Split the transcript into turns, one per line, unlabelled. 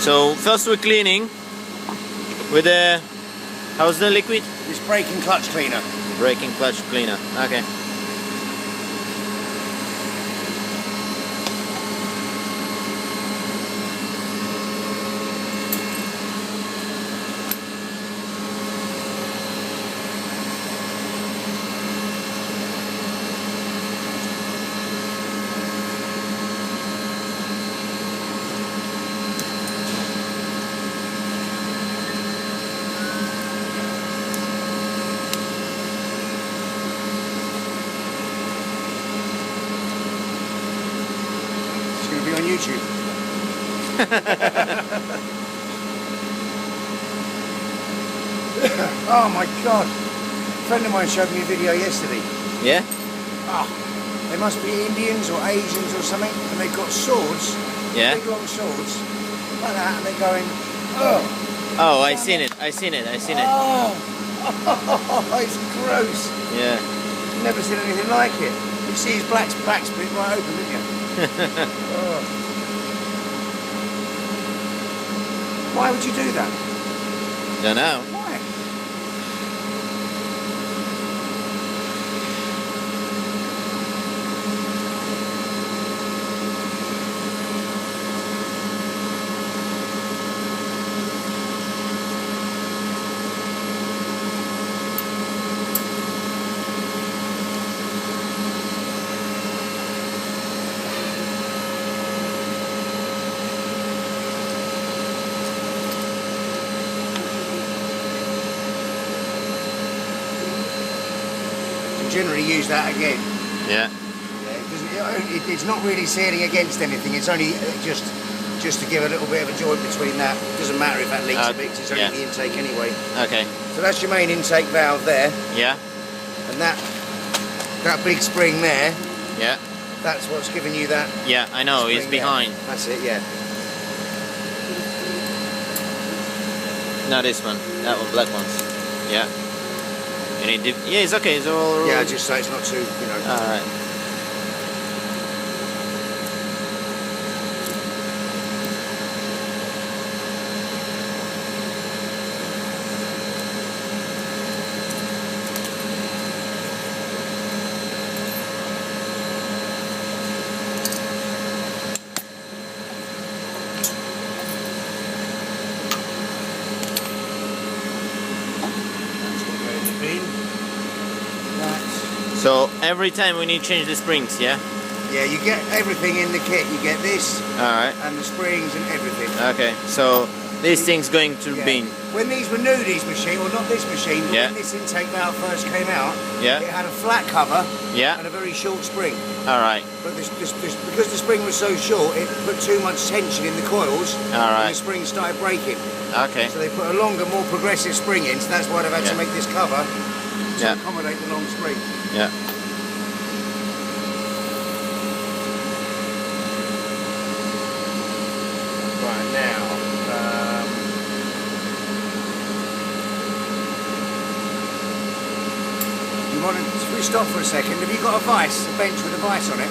So first we're cleaning with the, how's the liquid?
This brake and clutch cleaner.
Brake and clutch cleaner. Okay.
Be on YouTube. Oh my god. A friend of mine showed me a video yesterday.
Yeah?
Oh, they must be Indians or Asians or something, and they've got swords,
Yeah?
big long swords, like that, and they're going, oh.
Oh, I seen it. I seen it.
Oh, it's gross.
Yeah.
Never seen anything like it. You see his back split right open, didn't you? Oh. Why would you do that?
Don't know.
Why? Generally use that again.
Yeah.
It's not really sealing against anything. It's only just to give a little bit of a joint between that. Doesn't matter if that leaks a bit. 'Cause it's only
yeah.
the intake anyway.
Okay.
So that's your main intake valve there,
Yeah.
and that big spring there.
Yeah.
That's what's giving you that.
Yeah, I know. It's
spring
behind.
there. That's it. Yeah.
No, this one. That one, black ones. Yeah. You need yeah, it's okay. It's all.
Yeah, just so it's not too, you know.
All right. So every time we need to change the springs, yeah?
Yeah, you get everything in the kit. You get this,
Alright.
and the springs and everything.
Okay, so this thing's going to
Yeah.
bin.
When these were new, these machines, well not this machine, but
Yeah.
when this intake valve first came out,
Yeah.
it had a flat cover
Yeah.
and a very short spring.
Alright.
But because the spring was so short, it put too much tension in the coils, and
Alright.
the springs started breaking.
Okay.
So they put a longer, more progressive spring in, so that's why they've had
Yeah.
to make this cover to
Yeah.
accommodate the long spring.
Yeah.
Right now, you want to, we stop for a second. Have you got a vise, a bench with a vise on it?